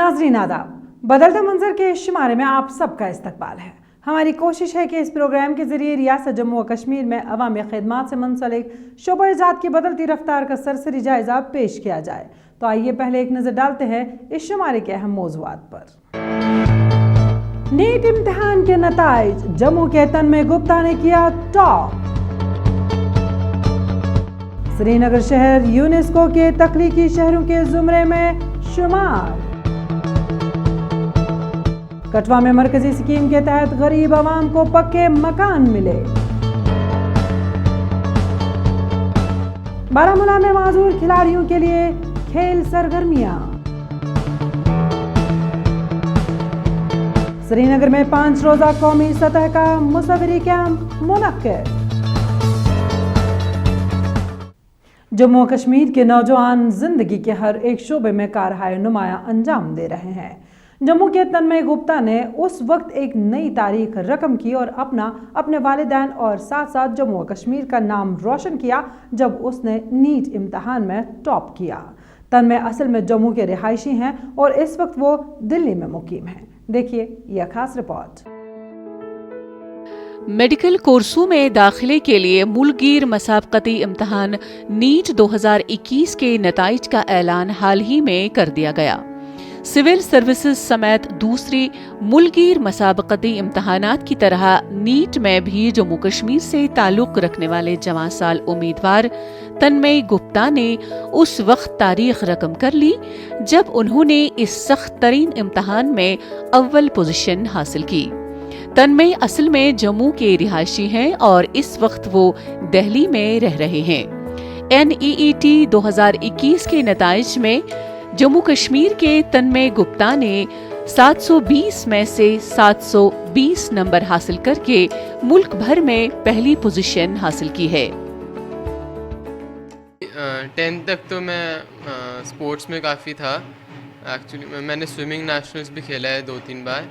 नाज़रीन आदाब, बदलते मंजर के इस शुमारे में आप सबका इस्तकबाल है। हमारी कोशिश है कि इस प्रोग्राम के जरिए रियासत जम्मू व कश्मीर में अवामी खिदमात से मुंसलिक शोबा-ए-जात की बदलती रफ्तार का सरसरी जायजा पेश किया जाए। तो आइए पहले एक नजर डालते हैं इस शुमारे के अहम मौज़ूआत पर। नीट इम्तिहान के नताइज, जम्मू के तन्मय गुप्ता ने किया टॉप। श्रीनगर शहर यूनेस्को के तख्लीकी शहरों के जुमरे में शुमार। कठवा में मरकजी स्कीम के तहत गरीब आवाम को पक्के मकान मिले। बारामूला में माजूर खिलाड़ियों के लिए खेल सरगर्मियां। श्रीनगर में 5 रोजा कौमी सतह का मुसव्विरी कैंप मुनक्किद। जम्मू कश्मीर के नौजवान जिंदगी के हर एक शोबे में कारहाय नुमाया अंजाम दे रहे हैं। जम्मू के तन्मय गुप्ता ने उस वक्त एक नई तारीख रकम की और अपने वालिदैन और साथ साथ जम्मू कश्मीर का नाम रोशन किया जब उसने नीट इम्तिहान में टॉप किया। तन्मय असल में जम्मू के रिहायशी हैं और इस वक्त वो दिल्ली में मुकीम हैं। देखिए यह खास रिपोर्ट। मेडिकल कोर्सों में दाखिले के लिए मुल्कगीर मसाबकती इम्तिहान नीट 2021 के नताइज का ऐलान हाल ही में कर दिया गया। सिविल सर्विसेज समेत दूसरी मुल्कगीर मसाबकती इम्तिहानात की तरह नीट में भी जम्मू कश्मीर से ताल्लुक रखने वाले जवां साल उम्मीदवार तन्मय गुप्ता ने उस वक्त तारीख रकम कर ली जब उन्होंने इस सख्त तरीन इम्तिहान में अव्वल पोजीशन हासिल की। तन्मय असल में जम्मू के रिहायशी हैं और इस वक्त वो दिल्ली में रह रहे हैं। NEET 2021 के नताइज में जम्मू कश्मीर के तन्मय गुप्ता ने 720 में से 720 नंबर हासिल करके मुल्क भर में पहली पोजीशन हासिल की है। 10th तक तो मैं स्पोर्ट्स में काफ़ी था। एक्चुअली मैंने स्विमिंग नेशनल्स भी खेला है 2-3 बार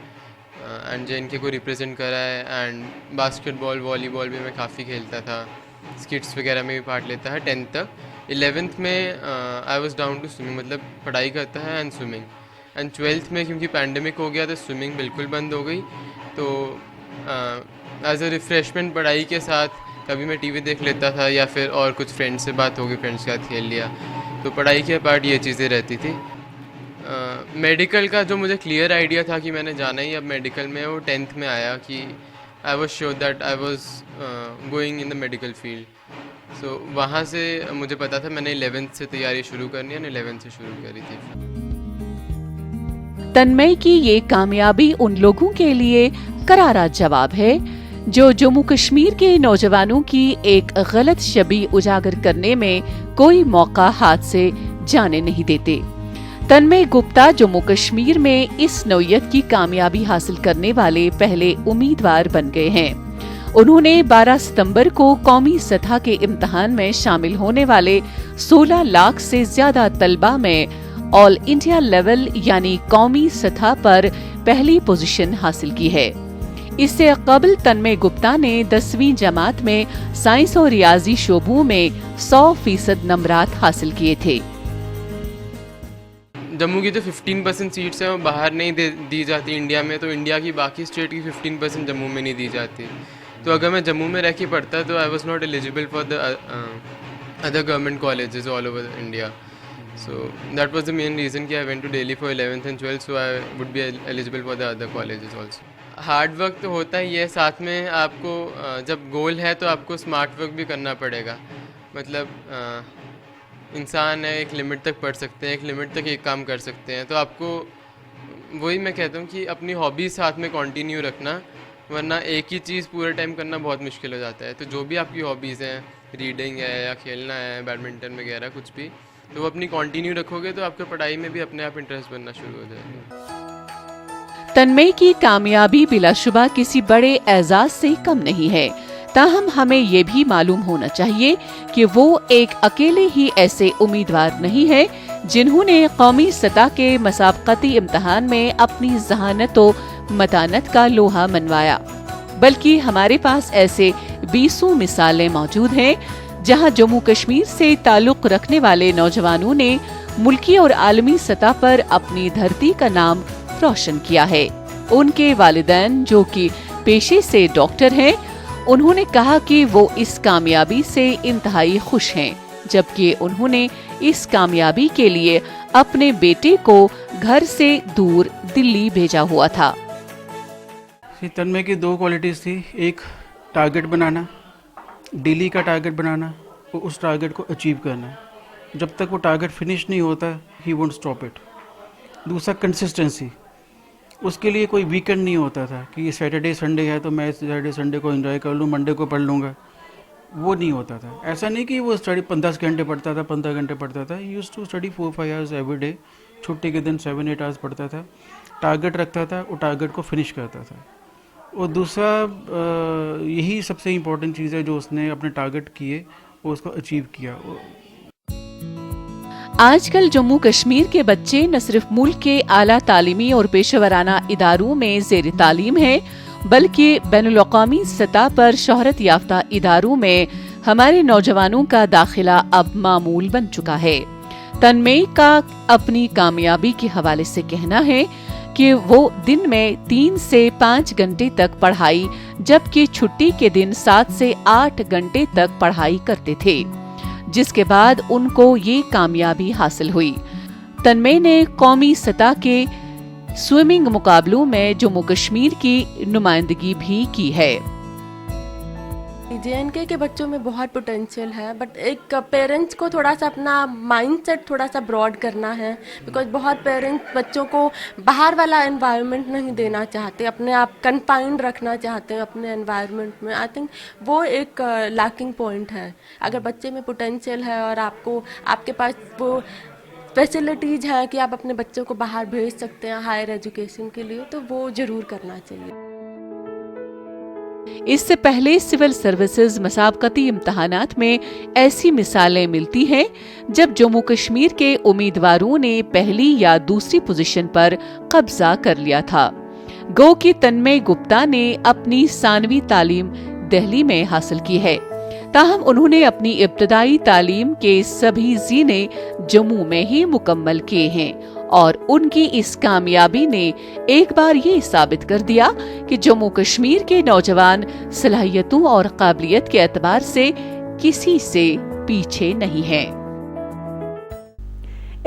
एंड JNK को रिप्रेजेंट करा है एंड बास्केटबॉल वॉलीबॉल भी मैं काफ़ी खेलता था, स्किट्स वगैरह में भी पार्ट लेता है 10th तक। 11th में I was down to swimming, मतलब पढ़ाई करता है एंड स्विमिंग। एंड 12th में क्योंकि पैंडमिक हो गया तो स्विमिंग बिल्कुल बंद हो गई, तो एज अ रिफ्रेशमेंट पढ़ाई के साथ कभी मैं टीवी देख लेता था या फिर और कुछ फ्रेंड्स से बात हो गई, फ्रेंड्स के साथ खेल लिया, तो पढ़ाई के पार्ट ये चीज़ें रहती थी। मेडिकल का जो मुझे क्लियर आइडिया था कि मैंने जाना ही अब मेडिकल में, वो 10th में आया कि I was sure that I was going in the medical field. So वहाँ से मुझे पता था मैंने 11th से तैयारी शुरू करनी है, 11th से शुरू करी थी। तन्मय की ये कामयाबी उन लोगों के लिए करारा जवाब है जो जम्मू कश्मीर के नौजवानों की एक गलत छवि उजागर करने में कोई मौका हाथ से जाने नहीं देते। तन्मय गुप्ता जम्मू कश्मीर में इस नौयत की कामयाबी हासिल करने वाले पहले उम्मीदवार बन गए हैं। उन्होंने 12 सितंबर को कौमी सतह के इम्तिहान में शामिल होने वाले 16 लाख से ज्यादा तलबा में ऑल इंडिया लेवल यानी कौमी सतह पर पहली पोजीशन हासिल की है। इससे कबल तन्मय गुप्ता ने 10वीं जमात में साइंस और रियाजी शोबों में 100% नंबरात हासिल किए थे। जम्मू की जो 15% सीट्स हैं वो बाहर नहीं दी जाती इंडिया में, तो इंडिया की बाकी स्टेट की 15% जम्मू में नहीं दी जाती। तो अगर मैं जम्मू में रह के पढ़ता तो I was not eligible for the other government colleges all over India. So that was the main reason कि I went to Delhi for 11th and 12th, so I would be eligible for the other colleges also. Hard work तो होता ही है, साथ में आपको जब गोल है तो आपको स्मार्ट वर्क भी करना पड़ेगा। मतलब इंसान है, एक लिमिट तक पढ़ सकते हैं, एक लिमिट तक एक काम कर सकते हैं, तो आपको वही मैं कहता हूँ कि अपनी हॉबीज़ साथ में कंटिन्यू रखना, वरना एक ही चीज़ पूरे टाइम करना बहुत मुश्किल हो जाता है। तो जो भी आपकी हॉबीज़ हैं, रीडिंग है या खेलना है, बैडमिंटन वगैरह कुछ भी, तो वो अपनी कंटिन्यू रखोगे तो आपको पढ़ाई में भी अपने आप इंटरेस्ट बनना शुरू हो जाएगा। तन्मय की कामयाबी बिलाशुबा किसी बड़े एजाज से कम नहीं है, ताहम हमें ये भी मालूम होना चाहिए कि वो एक अकेले ही ऐसे उम्मीदवार नहीं है जिन्होंने कौमी सतह के मसाबकती इम्तिहान में अपनी जहानत व मतानत का लोहा मनवाया, बल्कि हमारे पास ऐसे 20 मिसालें मौजूद हैं जहां जम्मू कश्मीर से ताल्लुक रखने वाले नौजवानों ने मुल्की और आलमी सतह पर अपनी धरती का नाम रोशन किया है। उनके वालिदैन जो कि पेशे से डॉक्टर हैं, उन्होंने कहा कि वो इस कामयाबी से इंतहाई खुश हैं, जबकि उन्होंने इस कामयाबी के लिए अपने बेटे को घर से दूर दिल्ली भेजा हुआ था। तन्मय की 2 क्वालिटीज़ थी, एक टारगेट बनाना, डेली का टारगेट बनाना और उस टारगेट को अचीव करना। जब तक वो टारगेट फिनिश नहीं होता ही वोंट स्टॉप इट। दूसरा कंसिस्टेंसी, उसके लिए कोई वीकेंड नहीं होता था कि ये सैटरडे संडे है तो मैं सैटरडे संडे को एंजॉय कर लूँ, मंडे को पढ़ लूँगा, वो नहीं होता था। ऐसा नहीं कि वो स्टडी 10 घंटे पढ़ता था, 15 घंटे पढ़ता था। Used to study 4-5 hours every day. छुट्टी के दिन 7-8 आवर्स पढ़ता था, टारगेट रखता था और टारगेट को फिनिश करता था। और दूसरा यही सबसे इम्पोर्टेंट चीज़ है जो उसने अपने टारगेट किए और उसको अचीव किया। आजकल जम्मू कश्मीर के बच्चे न सिर्फ मुल्क के आला तालीमी और पेशेवराना इदारों में ज़ेर तालीम हैं, बल्कि बैनुल-अक़वामी सतह पर शोहरत याफ्ता इदारों में हमारे नौजवानों का दाखिला अब मामूल बन चुका है। तन्मय का अपनी कामयाबी के हवाले से कहना है कि वो दिन में 3 से 5 घंटे तक पढ़ाई, जबकि छुट्टी के दिन 7 से 8 घंटे तक पढ़ाई करते थे, जिसके बाद उनको ये कामयाबी हासिल हुई। तन्मय ने कौमी सतह के स्विमिंग मुकाबलों में जम्मू कश्मीर की नुमाइंदगी भी की है। JNK के बच्चों में बहुत पोटेंशियल है, बट एक पेरेंट्स को थोड़ा सा अपना माइंडसेट थोड़ा सा ब्रॉड करना है, बिकॉज बहुत पेरेंट्स बच्चों को बाहर वाला एनवायरनमेंट नहीं देना चाहते, अपने आप कन्फाइंड रखना चाहते हैं अपने एनवायरनमेंट में। आई थिंक वो एक लैकिंग पॉइंट है। अगर बच्चे में पोटेंशियल है और आपके पास वो फैसिलिटीज़ हैं कि आप अपने बच्चों को बाहर भेज सकते हैं हायर एजुकेशन के लिए, तो वो ज़रूर करना चाहिए। इससे पहले सिविल सर्विसेज मसाबकती इम्तहानात में ऐसी मिसालें मिलती हैं जब जम्मू कश्मीर के उम्मीदवारों ने पहली या दूसरी पोजीशन पर कब्जा कर लिया था। गो कि तन्मय गुप्ता ने अपनी सानवी तालीम दिल्ली में हासिल की है, ताहम उन्होंने अपनी इब्तदाई तालीम के सभी ज़ीने जम्मू में ही मुकम्मल किए हैं और उनकी इस कामयाबी ने एक बार ये साबित कर दिया कि जम्मू कश्मीर के नौजवान सलाहियतों और काबिलियत के एतबार से किसी से पीछे नहीं हैं।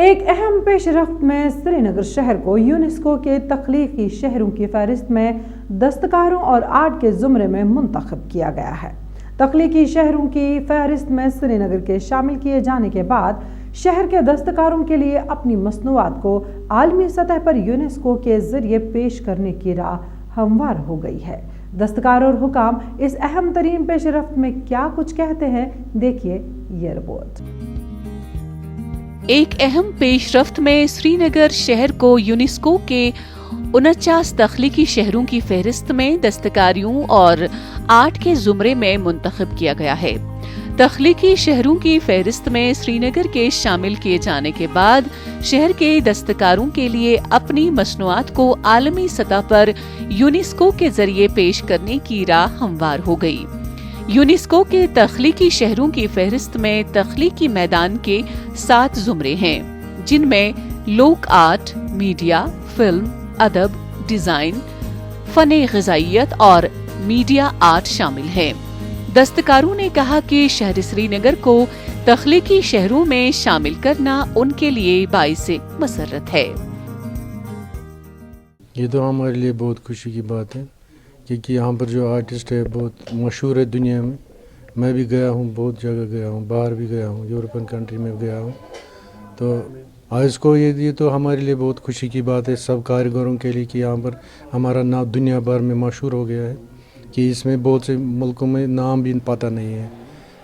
एक अहम पेशरफ्त में श्रीनगर शहर को यूनेस्को के तख्लीकी शहरों की फहरिस्त में दस्तकारों और आर्ट के ज़ुमरे में मुंतखब किया गया है। तख्लीकी शहरों की फहरिस्त में श्रीनगर के शामिल किए जाने के बाद शहर के दस्तकारों के लिए अपनी मसनूआत को आलमी सतह पर यूनेस्को के जरिए पेश करने की राह हमवार हो गई है। दस्तकार और हुकाम इस अहम तरीन पेशरफ्त में क्या कुछ कहते हैं, देखिए ये रिपोर्ट। एक अहम पेशरफ्त में श्रीनगर शहर को यूनेस्को के 49 तख्लीकी शहरों की फहरिस्त में दस्तकारियों और आर्ट के जुमरे में मुंतखब किया गया है। तख्लीकी शहरों की फहरिस्त में श्रीनगर के शामिल किए जाने के बाद शहर के दस्तकारों के लिए अपनी मसनूआत को आलमी सतह पर यूनेस्को के जरिए पेश करने की राह हमवार हो गई। यूनेस्को के तख्लीकी शहरों की फहरिस्त में तख्लीकी मैदान के 7 जुमरे हैं, जिनमें लोक आर्ट, मीडिया, फिल्म, अदब, डिजाइन, फने ग़िज़ाइयत और मीडिया आर्ट शामिल है। दस्तकारों ने कहा कि शहर श्रीनगर को तख्लीकी शहरों में शामिल करना उनके लिए बाइसे मसरत है। ये तो हमारे लिए बहुत खुशी की बात है, क्योंकि यहाँ पर जो आर्टिस्ट है बहुत मशहूर है दुनिया में। मैं भी गया हूँ, बहुत जगह गया हूँ, बाहर भी गया हूँ, यूरोपियन कंट्री में गया हूँ। तो आज को ये तो हमारे लिए बहुत खुशी की बात है सब कारीगरों के लिए कि यहाँ पर हमारा नाम दुनिया भर में मशहूर हो गया है, कि इसमें बहुत से मुल्कों में नाम भी पता नहीं है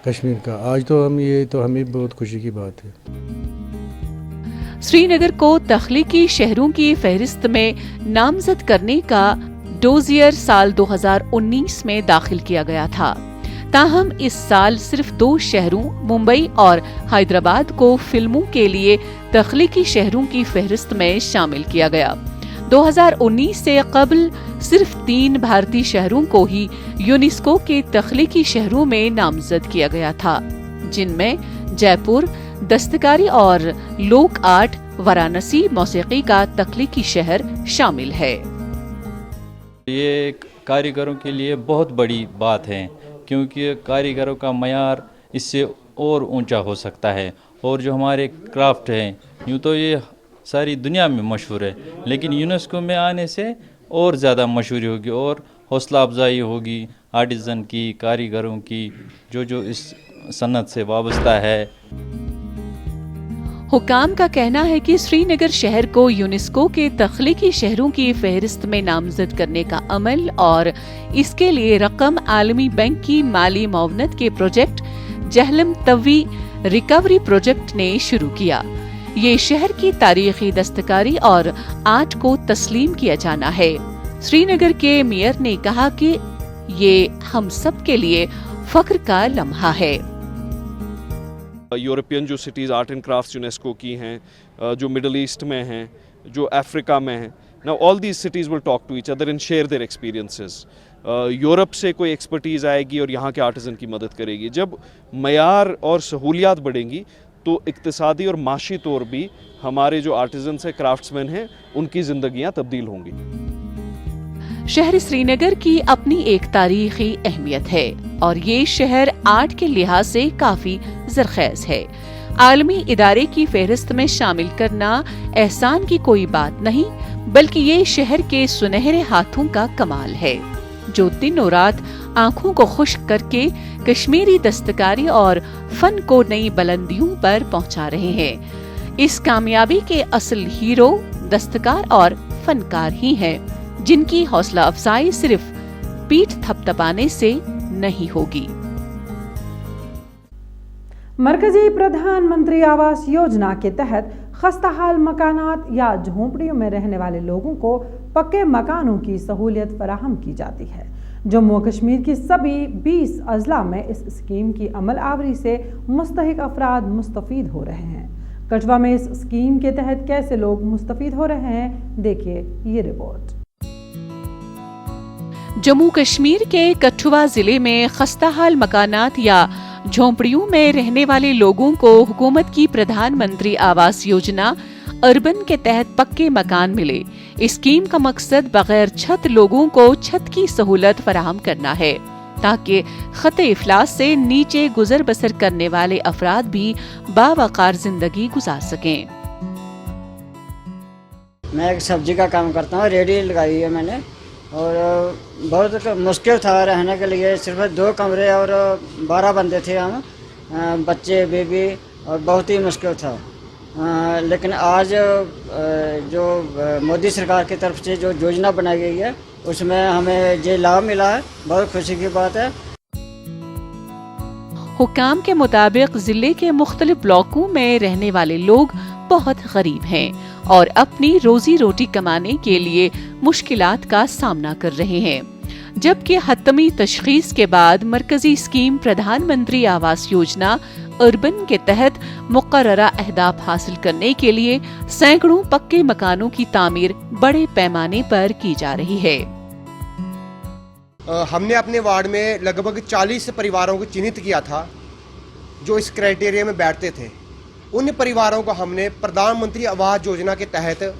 कश्मीर का। आज तो हमें बहुत खुशी की बात है। श्रीनगर को तख्लीकी शहरों की फहरिस्त में नामजद करने का डोजियर साल 2019 में दाखिल किया गया था, ताहम इस साल सिर्फ 2 शहरों मुंबई और हैदराबाद को फिल्मों के लिए तख्लीकी शहरों की फहरिस्त में शामिल किया गया। 2019 से कबल सिर्फ 3 भारतीय शहरों को ही यूनेस्को के तख्लीकी शहरों में नामजद किया गया था, जिनमें जयपुर, दस्तकारी और लोक आर्ट, वाराणसी मौसीकी का तख्लीकी शहर शामिल है। ये कारीगरों के लिए बहुत बड़ी बात है, क्योंकि कारीगरों का मयार इससे और ऊंचा हो सकता है। और जो हमारे क्राफ्ट हैं, यूँ तो ये सारी दुनिया में मशहूर है, लेकिन यूनेस्को में आने से और ज़्यादा मशहूरी होगी और हौसला अफजाई होगी आर्टिज़न की, कारीगरों की, जो इस सनत से वाबस्ता है। हुकाम का कहना है कि श्रीनगर शहर को यूनेस्को के तख्लीकी शहरों की फहरिस्त में नामजद करने का अमल और इसके लिए रकम आलमी बैंक की माली मुआवनत के project Jhelum Tawi recovery project ने शुरू किया। ये शहर की तारीखी दस्तकारी और आर्ट को तस्लीम किया जाना है। श्रीनगर के मेयर ने कहा कि ये हम सब के लिए फख्र का लम्हा है। यूरोपियन जो cities art and crafts UNESCO की हैं, जो मिडल ईस्ट में हैं, जो अफ्रीका में हैं, now all these cities will talk to each other and share their experiences. Europe से कोई एक्सपर्टीज़ आएगी और यहाँ के आर्टिज़न की मदद करेगी। जब मयार और सहूलियात बढ़ेंगी तो इक्तिसादी और माशी तौर भी हमारे जो आर्टिज़न्स हैं, क्राफ्ट्समैन हैं, उनकी ज़िंदगियाँ तब्दील होंगी। शहर श्रीनगर की अपनी एक तारीखी अहमियत है और ये शहर आर्ट के लिहाज से काफी ज़रख़ेज़ है। आलमी इदारे की फहरिस्त में शामिल करना एहसान की कोई बात नहीं, बल्कि ये शहर के सुनहरे हाथों का कमाल है, जो दिन और रात आंखों को खुश्क करके कश्मीरी दस्तकारी और फन को नई बुलंदियों पर पहुंचा रहे हैं। इस कामयाबी के असल हीरो दस्तकार और फनकार ही हैं, जिनकी हौसला अफजाई सिर्फ पीठ थपथपाने से नहीं होगी। मरकजी प्रधानमंत्री आवास योजना के तहत खस्ताहाल मकानात या झोंपड़ियों में रहने वाले लोगों को पक्के मकानों की सहूलियत फराहम की जाती है। जम्मू कश्मीर की सभी 20 अजला में इस स्कीम की अमल आवरी से मुस्तहिक अफराद मुस्तफीद हो रहे हैं। कठवा में इस स्कीम के तहत कैसे लोग मुस्तफीद हो रहे हैं, देखिए ये रिपोर्ट। जम्मू कश्मीर के कठुआ जिले में खस्ताहाल मकानात या झोंपड़ियों में रहने वाले लोगों को हुकूमत की प्रधानमंत्री आवास योजना अर्बन के तहत पक्के मकान मिले। इस स्कीम का मकसद बगैर छत लोगों को छत की सहूलत फराहम करना है, ताकि खते इफलास से नीचे गुजर बसर करने वाले अफराद भी बावकार जिंदगी गुजार सकें। मैं एक सब्जी का काम करता हूँ, रेडी लगाई है मैंने, और बहुत मुश्किल था रहने के लिए। सिर्फ 2 कमरे और 12 बंदे थे हम, बच्चे, बेबी, और बहुत ही मुश्किल था। लेकिन आज जो मोदी सरकार की तरफ से जो योजना बनाई गई है, उसमें हमें ये लाभ मिला है, बहुत खुशी की बात है। हुकाम के मुताबिक जिले के मुख्तलिफ ब्लॉकों में रहने वाले लोग बहुत गरीब हैं और अपनी रोजी रोटी कमाने के लिए मुश्किलात का सामना कर रहे हैं, जबकि हतमी तशखीस के बाद मरकजी स्कीम प्रधानमंत्री आवास योजना अर्बन के तहत मुकर्ररा अहदाफ हासिल करने के लिए सैकड़ों पक्के मकानों की तामीर बड़े पैमाने पर की जा रही है। हमने अपने वार्ड में लगभग 40 परिवारों को चिन्हित किया था जो इस क्राइटेरिया में बैठते थे। उन परिवारों को हमने प्रधानमंत्री आवास योजना के तहत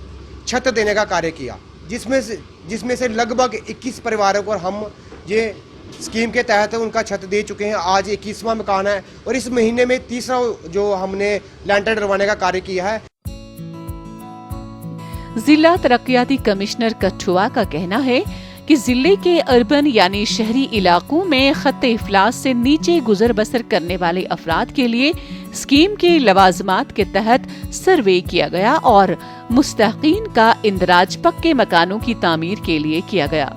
छत देने का कार्य किया, जिसमें से लगभग 21 परिवारों को हम ये स्कीम के तहत उनका छत दे चुके हैं। आज 21वां मकान है और इस महीने में 3रा जो हमने लैंटर डलवाने का कार्य किया है। जिला तरक्याती कमिश्नर कठुआ का कहना है कि जिले के अर्बन यानी शहरी इलाकों में खत्ते इफलास से नीचे गुजर बसर करने वाले अफराद के लिए स्कीम के लवाजमात के तहत सर्वे किया गया और मुस्तहकीन का इंदराज पक्के मकानों की तामीर के लिए किया गया।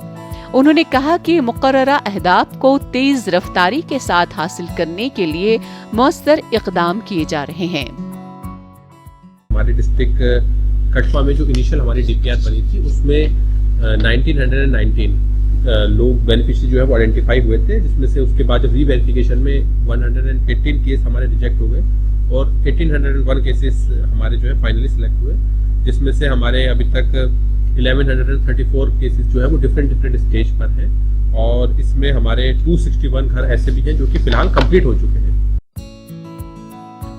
उन्होंने कहा कि मुकर्ररा अहदाफ को तेज रफ्तारी के साथ हासिल करने के लिए मौसर इक़दाम किए जा रहे हैं। हमारे डिस्ट्रिक्ट कठवा में जो इनिशियल हमारी डीपीआर बनी थी, उसमें 1919 लोग बेनिफिशियरी जो है वो आइडेंटिफाई हुए थे, जिसमें से उसके बाद जब रीवेरिफिकेशन में 118 केस हमारे रिजेक्ट हो गए और 1801 केसेस हमारे जो है फाइनली सिलेक्ट हुए, जिसमें से हमारे अभी तक 1134 केसेस जो है वो डिफरेंट स्टेज पर हैं और इसमें हमारे 261 घर ऐसे भी हैं जो कि फिलहाल कंप्लीट हो चुके हैं।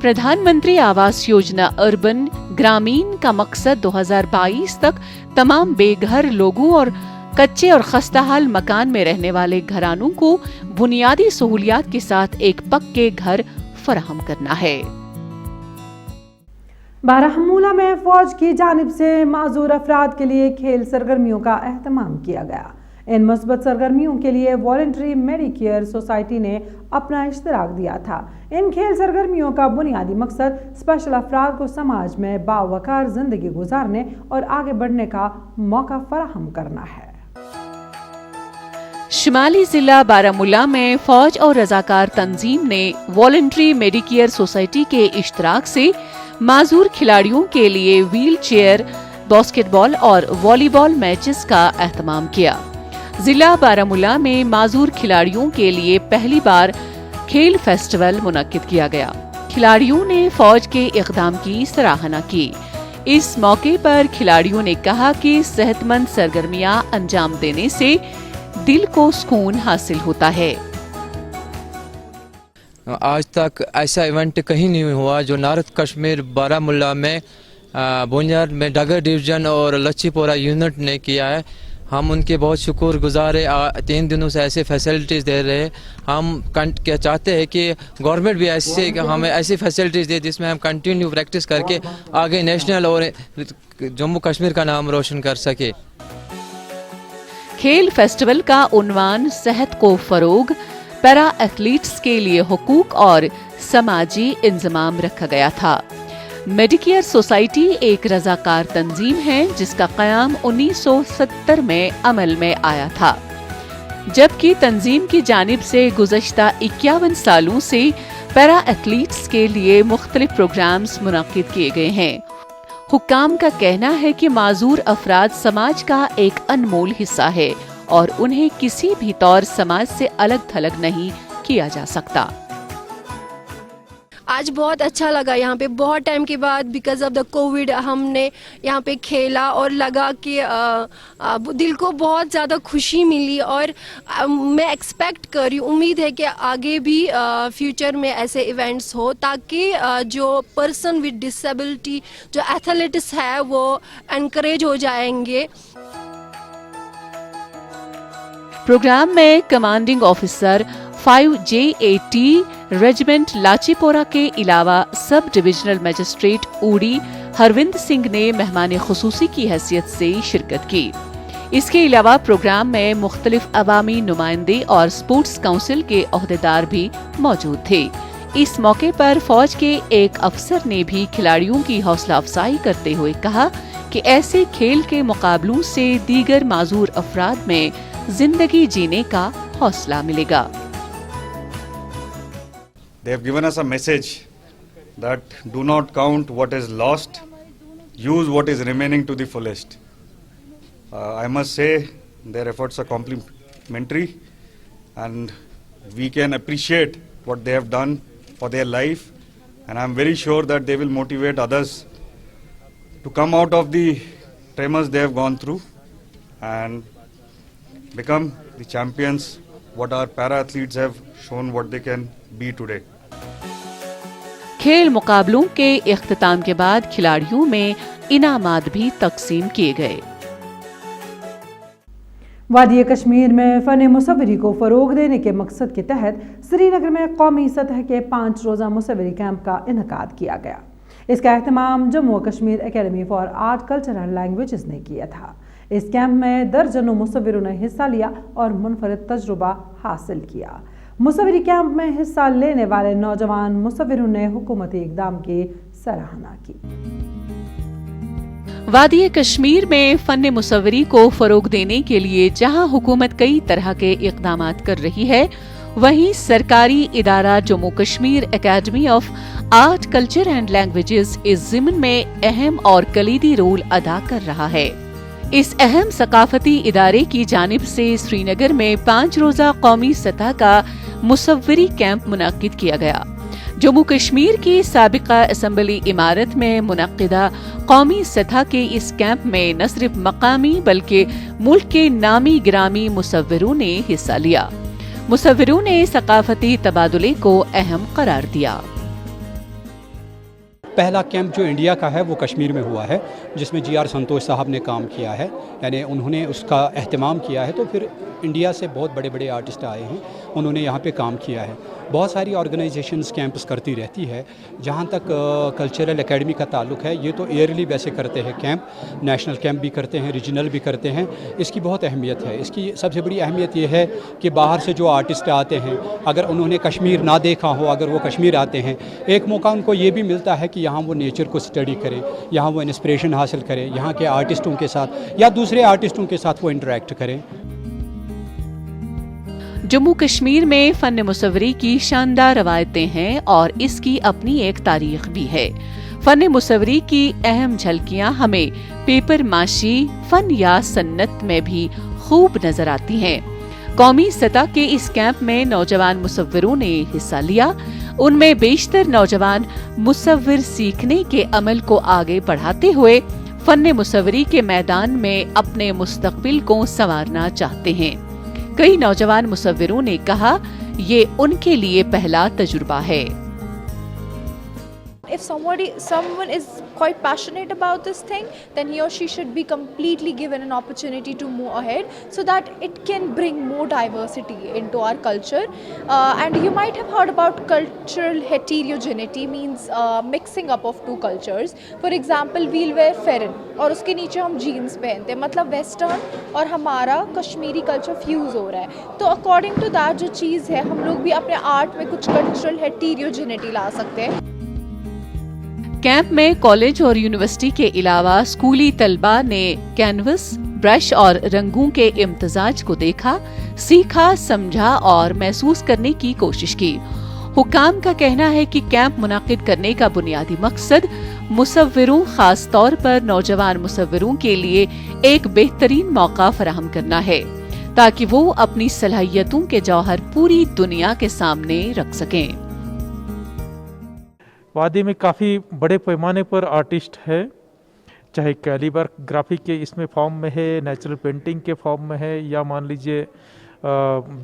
प्रधानमंत्री आवास योजना अर्बन ग्रामीण का मकसद 2022 तक तमाम बेघर लोगों और कच्चे और खस्ताहाल मकान में रहने वाले घरानों को बुनियादी सहूलियात के साथ एक पक्के घर फराहम करना है। बारामूला में फौज की जानिब से माजूर अफराद के लिए खेल सरगर्मियों का एहतमाम किया गया। इन मुस्बत सरगर्मियों के लिए वॉलंटरी मेडिकेयर सोसाइटी ने अपना इश्तराक दिया था। इन खेल सरगर्मियों का बुनियादी मकसद स्पेशल अफराद को समाज में बावकार जिंदगी गुजारने और आगे बढ़ने का मौका फराहम करना है। शिमाली जिला बारामूला में फौज और रजाकार तंजीम ने वॉलंटरी मेडिकेयर सोसाइटी के इश्तराक से माजूर खिलाड़ियों के लिए व्हील चेयर, बास्केटबॉल और वॉलीबॉल मैचेस का एहतमाम किया। जिला बारामूला में माजूर खिलाड़ियों के लिए पहली बार खेल फेस्टिवल मुनक्किद किया गया। खिलाड़ियों ने फौज के इक़दाम की सराहना की। इस मौके पर खिलाड़ियों ने कहा कि सेहतमंद सरगर्मियां अंजाम देने से दिल को सुकून हासिल होता है। आज तक ऐसा इवेंट कहीं नहीं हुआ जो नॉर्थ कश्मीर बारामूला में बोनियार में डगर डिवीजन और लच्छीपोरा यूनिट ने किया है। हम उनके बहुत शुक्रगुजार है। 3 दिनों से ऐसे फैसिलिटीज़ दे रहे हैं। हम क्या चाहते हैं कि गवर्नमेंट भी ऐसे हमें ऐसी फैसिलिटीज़ दे जिसमें हम कंटिन्यू प्रैक्टिस करके आगे नेशनल और जम्मू कश्मीर का नाम रोशन कर सके। खेल फेस्टिवल का उन्वान सेहत को फरोग, पैरा एथलीट्स के लिए हुकूक और समाजी इंतजाम रखा गया था। मेडिकेयर सोसाइटी एक रजाकार तंजीम है जिसका क़याम 1970 में अमल में आया था, जबकि तंजीम की जानिब से गुज़श्ता 51 सालों से पैरा एथलीट्स के लिए मुख्तलिफ प्रोग्राम्स मुनक्किद किए गए हैं। हुक्काम का कहना है कि माजूर अफराद समाज का एक अनमोल हिस्सा है और उन्हें किसी भी तौर समाज से अलग थलग नहीं किया जा सकता। आज बहुत अच्छा लगा यहाँ पे, बहुत टाइम के बाद बिकॉज ऑफ द कोविड हमने यहाँ पे खेला और लगा कि दिल को बहुत ज़्यादा खुशी मिली और मैं एक्सपेक्ट कर रही हूँ, उम्मीद है कि आगे भी फ्यूचर में ऐसे इवेंट्स हो ताकि जो पर्सन विद डिसेबिलिटी जो एथलीट्स है वो एनकरेज हो जाएंगे। प्रोग्राम में कमांडिंग ऑफिसर 5JAT रेजिमेंट लाचीपोरा के अलावा sub divisional magistrate Uri Harvind Singh ने मेहमान खुसूसी की हैसियत से शिरकत की। इसके अलावा प्रोग्राम में मुख्तलिफ अवामी नुमाइंदे और स्पोर्ट्स काउंसिल के ओहदेदार भी मौजूद थे। इस मौके पर फौज के एक अफसर ने भी खिलाड़ियों की हौसला अफजाई करते हुए कहा कि ऐसे खेल के मुकाबलों से दीगर माजूर अफराद में जिंदगी जीने का हौसला मिलेगा। They have given us a message that do not count what is lost, use what is remaining to the fullest. I must say their efforts are complimentary and we can appreciate what they have done for their life, and I am very sure that they will motivate others to come out of the tremors they have gone through and become the champions what our para athletes have shown what they can be today. खेल मुकाबलों के इख्तिताम के बाद खिलाड़ियों में इनामात भी तकसीम किए गए। वादी कश्मीर में फ़न मुसव्वरी को फ़रोग देने के मकसद के तहत श्रीनगर में कौमी सतह के 5 रोज़ा मुसव्वरी कैंप का इनकाद किया गया। इसका एहतमाम Jammu Kashmir academy for art culture and languages ने किया था। इस कैंप में दर्जनों मुसव्विरों ने हिस्सा लिया और मुनफरिद तजुर्बा हासिल किया। मुसव्वरी कैंप में हिस्सा लेने वाले नौजवान मुसव्विरों ने हुकूमती इक़दाम की सराहना की। वादी कश्मीर में फन मुसव्वरी को फरोग देने के लिए जहां हुकूमत कई तरह के इक़दामात कर रही है, वहीं सरकारी इदारा Jammu Kashmir academy of art culture and languages इस ज़िम्न में अहम और कलीदी रोल अदा कर रहा है। इस अहम सकाफती इदारे की जानिब से श्रीनगर में 5 रोज़ा कौमी सतह का मुसव्वरी कैंप मुनक्किद किया गया। जम्मू कश्मीर की साबिका असम्बली इमारत में मुनक्किदा कौमी सतह के इस कैंप में न सिर्फ मकामी बल्कि मुल्क के नामी गिरामी मुसव्विरों ने हिस्सा लिया। मुसव्विरों ने सकाफती तबादुले को अहम करार दिया। پہلا کیمپ جو انڈیا کا ہے وہ کشمیر میں ہوا ہے، جس میں GR سنتوش صاحب نے کام کیا ہے، یعنی انہوں نے اس کا اہتمام کیا ہے. تو پھر انڈیا سے بہت بڑے بڑے آرٹسٹ آئے ہیں، انہوں نے یہاں پہ کام کیا ہے. بہت ساری آرگنائزیشنز کیمپس کرتی رہتی ہے. جہاں تک کلچرل اکیڈمی کا تعلق ہے، یہ تو ایئرلی ویسے کرتے ہیں کیمپ، نیشنل کیمپ بھی کرتے ہیں، ریجنل بھی کرتے ہیں. اس کی بہت اہمیت ہے. اس کی سب سے بڑی اہمیت یہ ہے کہ باہر سے جو آرٹسٹ آتے ہیں، اگر انہوں نے کشمیر نہ دیکھا ہو، اگر وہ کشمیر آتے ہیں، ایک موقع ان کو یہ بھی ملتا ہے کہ یہاں وہ نیچر کو اسٹڈی کریں، یہاں وہ انسپریشن حاصل کریں، یہاں کے آرٹسٹوں کے ساتھ یا دوسرے آرٹسٹوں کے ساتھ وہ انٹریکٹ کریں. جموں کشمیر میں فن مصوری کی شاندار روایتیں ہیں اور اس کی اپنی ایک تاریخ بھی ہے. فن مصوری کی اہم جھلکیاں ہمیں پیپر ماشی، فن یا سنت میں بھی خوب نظر آتی ہیں. قومی سطح کے اس کیمپ میں نوجوان مصوروں نے حصہ لیا. ان میں بیشتر نوجوان مصور سیکھنے کے عمل کو آگے بڑھاتے ہوئے فن مصوری کے میدان میں اپنے مستقبل کو سنوارنا چاہتے ہیں. کئی نوجوان مصوروں نے کہا یہ ان کے لیے پہلا تجربہ ہے. If someone is quite passionate about this thing, then he or she should be completely given an opportunity to move ahead so that it can bring more diversity into our culture. And you might have heard about cultural heterogeneity, means mixing up of two cultures. For example, we'll wear farran اور اس کے نیچے ہم jeans پہنتے ہیں، مطلب western اور ہمارا Kashmiri culture fuse ہو رہا ہے. تو اکارڈنگ ٹو دیٹ جو چیز ہے، ہم لوگ بھی اپنے آرٹ میں کچھ کلچرل ہیٹیروجینٹی لا سکتے ہیں. کیمپ میں کالج اور یونیورسٹی کے علاوہ اسکولی طلباء نے کینوس، برش اور رنگوں کے امتزاج کو دیکھا، سیکھا، سمجھا اور محسوس کرنے کی کوشش کی. حکام کا کہنا ہے کہ کیمپ منعقد کرنے کا بنیادی مقصد مصوروں، خاص طور پر نوجوان مصوروں کے لیے ایک بہترین موقع فراہم کرنا ہے تاکہ وہ اپنی صلاحیتوں کے جوہر پوری دنیا کے سامنے رکھ سکیں. وادی میں کافی بڑے پیمانے پر آرٹسٹ ہے، چاہے کیلیبر گرافی کے اس میں فارم میں ہے، نیچرل پینٹنگ کے فارم میں ہے، یا مان لیجئے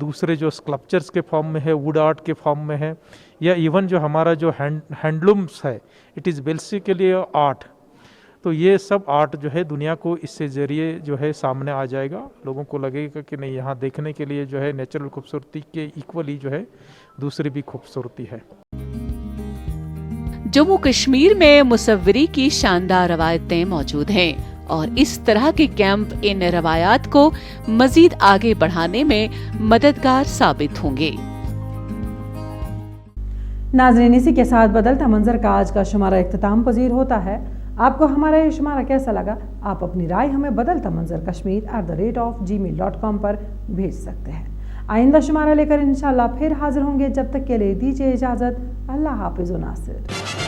دوسرے جو اسکلپچرز کے فارم میں ہے، ووڈ آرٹ کے فارم میں ہے، یا ایون جو ہمارا جو ہینڈلومس ہے، اٹ از بیسیکلی آرٹ. تو یہ سب آرٹ جو ہے دنیا کو اس سے ذریعے جو ہے سامنے آ جائے گا. لوگوں کو لگے گا کہ نہیں، یہاں دیکھنے کے لیے جو ہے نیچرل خوبصورتی کے ایکولی جو ہے دوسری بھی خوبصورتی ہے. جموں کشمیر میں مصوری کی شاندار روایتیں موجود ہیں اور اس طرح کے کیمپ ان روایات کو مزید آگے بڑھانے میں مددگار ثابت ہوں گے. ناظرین، اسی کے ساتھ بدلتا منظر کا آج کا شمارہ اختتام پذیر ہوتا ہے. آپ کو ہمارا یہ شمارہ کیسا لگا؟ آپ اپنی رائے ہمیں بدلتا منظر kashmir@gmail.com پر بھیج سکتے ہیں. آئندہ شمارہ لے کر انشاءاللہ پھر حاضر ہوں گے. جب تک کے لیے دیجیے اجازت. اللہ حافظ و ناصر.